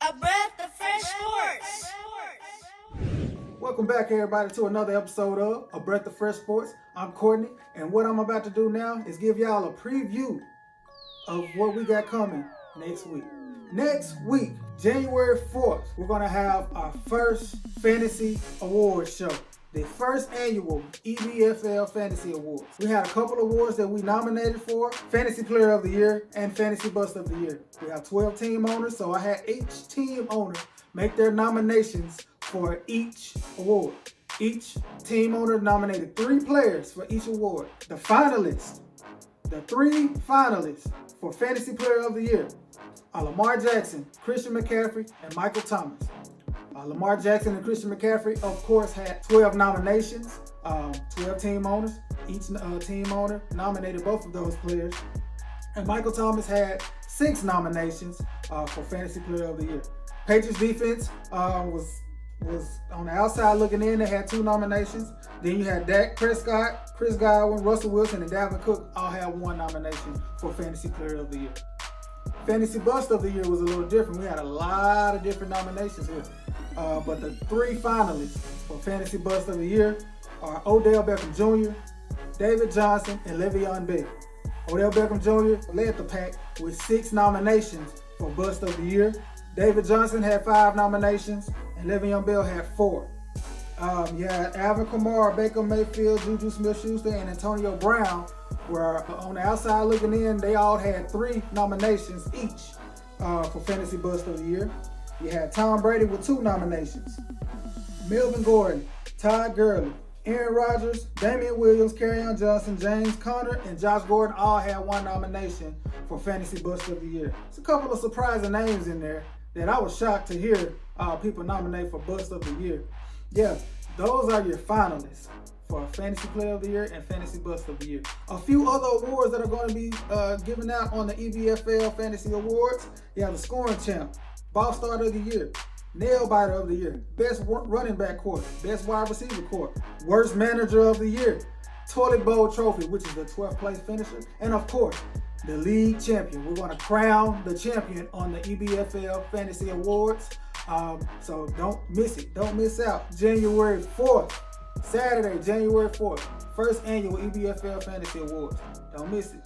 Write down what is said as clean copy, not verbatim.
A breath of fresh sports. Welcome back, everybody, to another episode of A Breath of Fresh Sports. I'm Courtney, and what I'm about to do now is give y'all a preview of what we got coming next week. Next week, January 4th, we're going to have our first Fantasy Awards show. The first annual EBFL Fantasy Awards. We had a couple awards that we nominated for, Fantasy Player of the Year and Fantasy Bust of the Year. We have 12 team owners, so I had each team owner make their nominations for each award. Each team owner nominated 3 players for each award. The finalists, the 3 finalists for Fantasy Player of the Year are Lamar Jackson, Christian McCaffrey, and Michael Thomas. Lamar Jackson and Christian McCaffrey, of course, had 12 nominations, 12 team owners. Each team owner nominated both of those players. And Michael Thomas had 6 nominations for Fantasy Player of the Year. Patriots defense was on the outside looking in. They had 2 nominations. Then you had Dak Prescott, Chris Godwin, Russell Wilson, and Dalvin Cook all had 1 nomination for Fantasy Player of the Year. Fantasy Bust of the Year was a little different. We had a lot of different nominations here. But the 3 finalists for Fantasy Bust of the Year are Odell Beckham Jr., David Johnson, and Le'Veon Bell. Odell Beckham Jr. led the pack with 6 nominations for Bust of the Year. David Johnson had 5 nominations, and Le'Veon Bell had 4. You had Alvin Kamara, Baker Mayfield, Juju Smith-Schuster, and Antonio Brown were on the outside looking in. They all had 3 nominations each for Fantasy Bust of the Year. You had Tom Brady with 2 nominations. Melvin Gordon, Todd Gurley, Aaron Rodgers, Damian Williams, Kerryon Johnson, James Conner, and Josh Gordon all had 1 nomination for Fantasy Bust of the Year. It's a couple of surprising names in there that I was shocked to hear people nominate for Bust of the Year. Yeah, those are your finalists for Fantasy Player of the Year and Fantasy Bust of the Year. A few other awards that are going to be given out on the EBFL Fantasy Awards. You have the Scoring Champ, Ball Starter of the Year, Nail Biter of the Year, Best Running Back Quarter, Best Wide Receiver Quarter, Worst Manager of the Year, Toilet Bowl Trophy, which is the 12th place finisher, and of course, the League Champion. We're going to crown the champion on the EBFL Fantasy Awards. So don't miss it. Don't miss out. January 4th, Saturday, January 4th, first annual EBFL Fantasy Awards. Don't miss it.